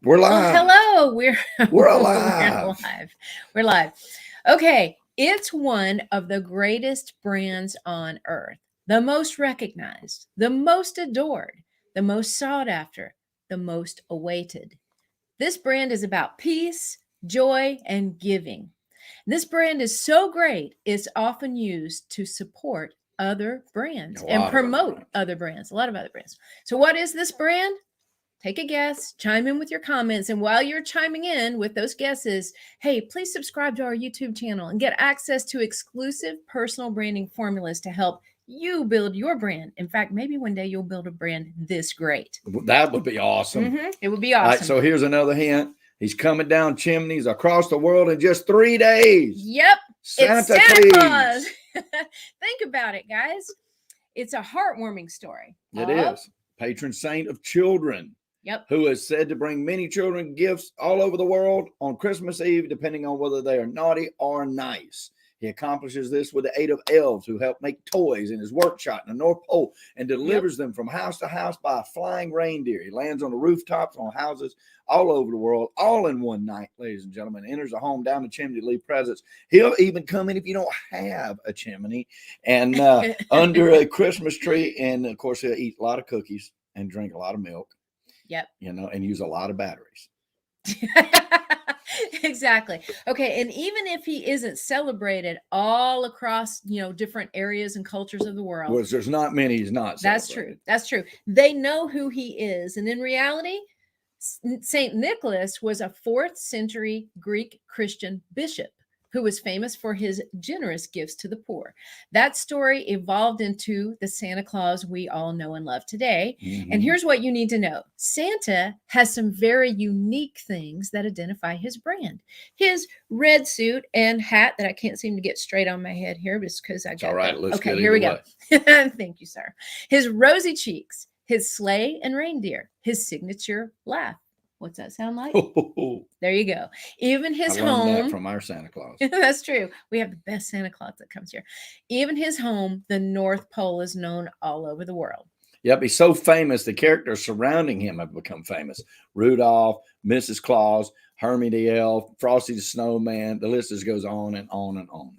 We're Well, live. hello. We're We're alive. live. We're live. Okay, it's one of the greatest brands on earth, the most recognized, the most adored, the most sought after, the most awaited. This brand is about peace, joy, and giving. This brand is so great, it's often used to support other brands A and lot of other promote brands. other brands, a lot of other brands. So, what is this brand? Take a guess, chime in with your comments. And while you're chiming in with those guesses, hey, please subscribe to our YouTube channel and get access to exclusive personal branding formulas to help you build your brand. In fact, maybe one day you'll build a brand this great. That would be awesome. It would be All right, awesome. so here's another hint. He's coming down chimneys across the world in just 3 days. Yep, it's Santa Claus. Think about it, guys. It's a heartwarming story. It is. Patron saint of children. Yep. Who is said to bring many children gifts all over the world on Christmas Eve, depending on whether they are naughty or nice. He accomplishes this with the aid of elves who help make toys in his workshop in the North Pole and delivers them from house to house by a flying reindeer. He lands on the rooftops on houses all over the world, all in one night, ladies and gentlemen. Enters a home down the chimney to leave presents. He'll even come in if you don't have a chimney and under a Christmas tree. And, of course, he'll eat a lot of cookies and drink a lot of milk. Yep. And use a lot of batteries. Exactly. Okay. And even if he isn't celebrated all across, different areas and cultures of the world. Well, there's not many he's not That's celebrated. true. That's true. They know who he is. And in reality, St. Nicholas was a 4th century Greek Christian bishop who was famous for his generous gifts to the poor. That story evolved into the Santa Claus we all know and love today. And here's what you need to know. Santa has some very unique things that identify his brand. His red suit and hat that I can't seem to get straight on my head here because I got all right. Okay, here we go. Thank you, sir. His rosy cheeks, his sleigh and reindeer, his signature laugh. What's that sound like? There you go. Even his home. That from our Santa Claus. That's true. We have the best Santa Claus that comes here. Even his home, the North Pole, is known all over the world. Yep, he's so famous, the characters surrounding him have become famous. Rudolph, Mrs. Claus, Hermie the Elf, Frosty the Snowman. The list just goes on and on and on.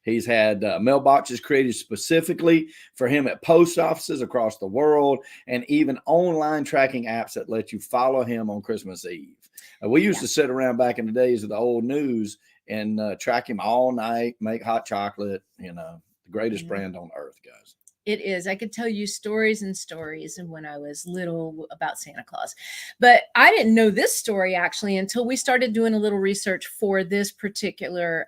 He's had mailboxes created specifically for him at post offices across the world and even online tracking apps that let you follow him on Christmas Eve. We used to sit around back in the days of the old news and track him all night, make hot chocolate, the greatest brand on earth, guys. It is. I could tell you stories and stories of when I was little about Santa Claus. But I didn't know this story actually until we started doing a little research for this particular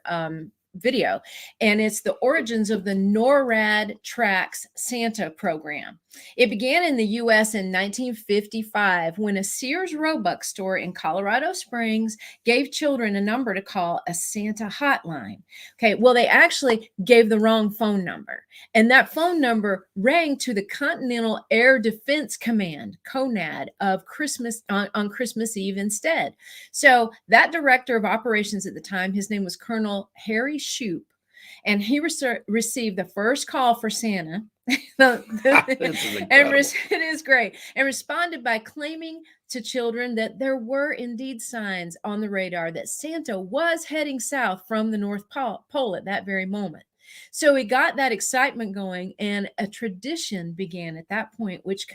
video, and it's the origins of the NORAD Tracks Santa program. It began in the U.S. in 1955 when a Sears Roebuck store in Colorado Springs gave children a number to call a Santa hotline. Okay, well, they actually gave the wrong phone number, and that phone number rang to the Continental Air Defense Command, CONAD, of Christmas on Christmas Eve instead. So that director of operations at the time, his name was Colonel Harry Shoup, and he received the first call for Santa. It is great. And responded by claiming to children that there were indeed signs on the radar that Santa was heading south from the North Pole at that very moment. So we got that excitement going, and a tradition began at that point, which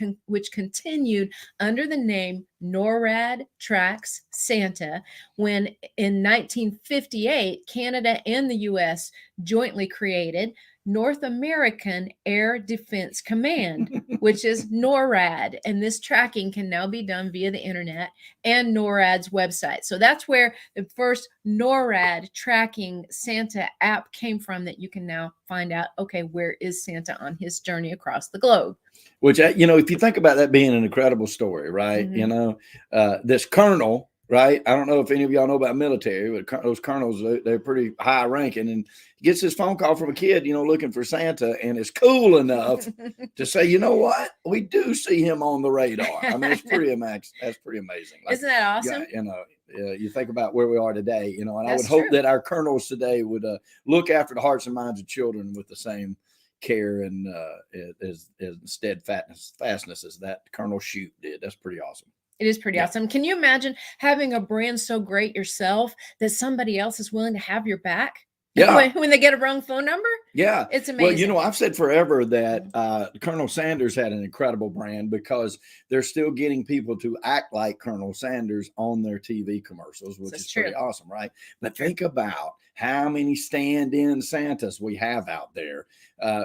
continued under the name NORAD Tracks Santa, when in 1958, Canada and the U.S. jointly created North American Air Defense Command, which is NORAD. And this tracking can now be done via the internet and NORAD's website. So that's where the first NORAD tracking Santa app came from, that you can now find out, okay, where is Santa on his journey across the globe? Which, if you think about that being an incredible story, right? This colonel, right? I don't know if any of y'all know about military, but those colonels, they're pretty high ranking, and he gets this phone call from a kid, looking for Santa, and is cool enough to say, you know what? We do see him on the radar. I mean, that's pretty amazing. Isn't that awesome? Yeah, you think about where we are today, and I would That's hope true. that our colonels today would look after the hearts and minds of children with the same care and steadfastness as that Colonel Shoup did. That's pretty awesome. It is pretty Yeah. awesome. Can you imagine having a brand so great yourself that somebody else is willing to have your back? Yeah. When they get a wrong phone number? Yeah. It's Well, amazing. I've said forever that Colonel Sanders had an incredible brand because they're still getting people to act like Colonel Sanders on their TV commercials, which That's is pretty true. awesome, right? But think about how many stand-in Santas we have out there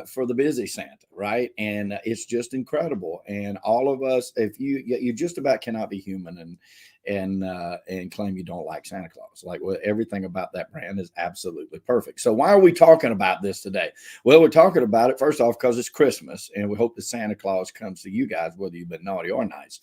for the busy Santa, right? And it's just incredible. And all of us, if you just about cannot be human and claim you don't like Santa Claus. Like, well, everything about that brand is absolutely perfect. So why are we talking about this today? Well, we're talking about it first off because it's Christmas, and we hope that Santa Claus comes to you guys, whether you've been naughty or nice.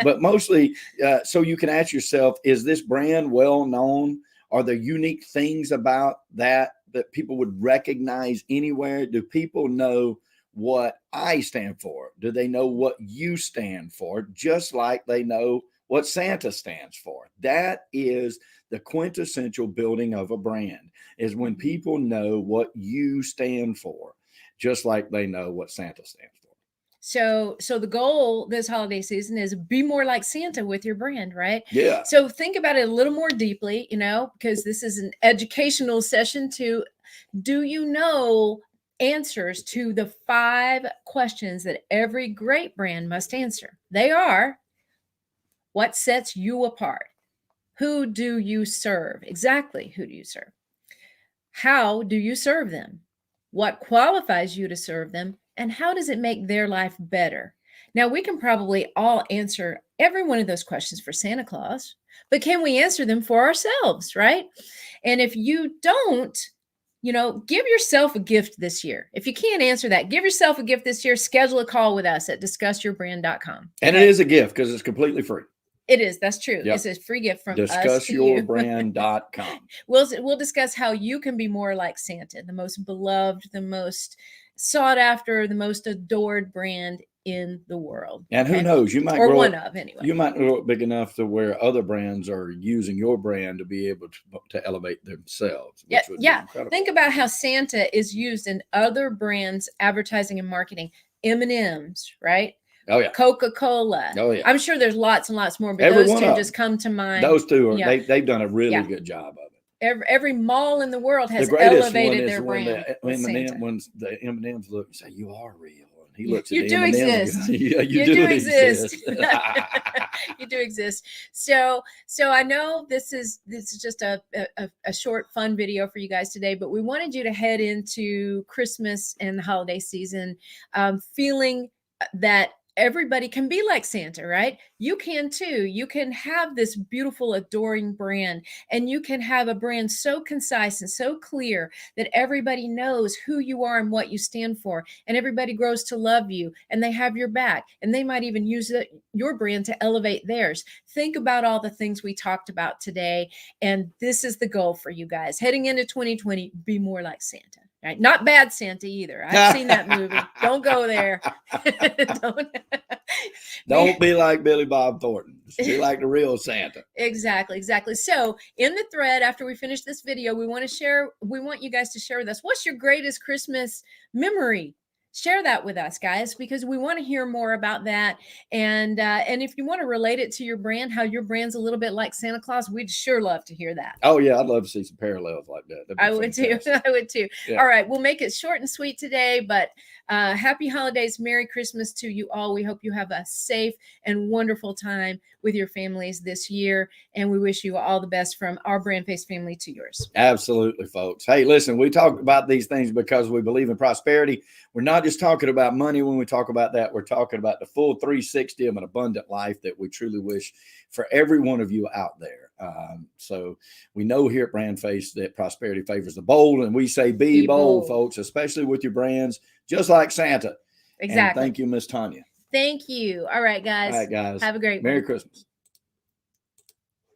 But mostly, so you can ask yourself: is this brand well known? Are there unique things about that people would recognize anywhere? Do people know what I stand for? Do they know what you stand for? Just like they know what Santa stands for. That is the quintessential building of a brand, is when people know what you stand for, just like they know what Santa stands for. So the goal this holiday season is be more like Santa with your brand, right? Yeah. So think about it a little more deeply, because this is an educational session too. Do you know answers to the 5 questions that every great brand must answer? They are: what sets you apart? Who do you serve? Exactly, who do you serve? How do you serve them? What qualifies you to serve them? And how does it make their life better? Now, we can probably all answer every one of those questions for Santa Claus, but can we answer them for ourselves, right? And if you don't, give yourself a gift this year. If you can't answer that, give yourself a gift this year. Schedule a call with us at discussyourbrand.com. And it is a gift because it's completely free. It is. That's true. Yep. It's a free gift from us to you. Discussyourbrand.com. We'll discuss how you can be more like Santa, the most beloved, the most sought after, the most adored brand in the world. And who knows, you might or grow one up, of anyway. You might grow up big enough to where other brands are using your brand to be able to elevate themselves. Which would be incredible. Think about how Santa is used in other brands' advertising and marketing. M&M's, right? Oh yeah. Coca-Cola. Oh yeah. I'm sure there's lots and lots more, but Every those one 2 of just come to mind. Those 2 are they've done a really good job of it. Every mall in the world has the greatest elevated one is their when brand. when the M&Ms look and say, "You are real." And he looks at you the do M&Ms exist. Yeah, you do exist. You do exist. So I know this is just a short fun video for you guys today, but we wanted you to head into Christmas and the holiday season feeling that everybody can be like Santa, right? You can too. You can have this beautiful, adoring brand, and you can have a brand so concise and so clear that everybody knows who you are and what you stand for, and everybody grows to love you, and they have your back, and they might even use your brand to elevate theirs. Think about all the things we talked about today, and this is the goal for you guys. Heading into 2020, be more like Santa. Right? Not bad Santa either. I've seen that movie. Don't go there. Don't be like Billy Bob Thornton. Be like the real Santa. Exactly. So in the thread, after we finish this video, we want you guys to share with us, what's your greatest Christmas memory? Share that with us, guys, because we want to hear more about that. And if you want to relate it to your brand, how your brand's a little bit like Santa Claus, we'd sure love to hear that. Oh yeah, I'd love to see some parallels like that. I would too. I would too. Yeah. All right, we'll make it short and sweet today, but happy holidays, Merry Christmas to you all. We hope you have a safe and wonderful time with your families this year, and we wish you all the best from our Brand Face family to yours. Absolutely, folks. Hey, listen, we talk about these things because we believe in prosperity. We're not just talking about money when we talk about that. We're talking about the full 360 of an abundant life that we truly wish for every one of you out there. So we know here at Brand Face that prosperity favors the bold, and we say be bold, folks, especially with your brands, just like Santa. Exactly. And thank you, Miss Tanya. Thank you. All right, guys. All right, guys. Have a great Merry one. Christmas.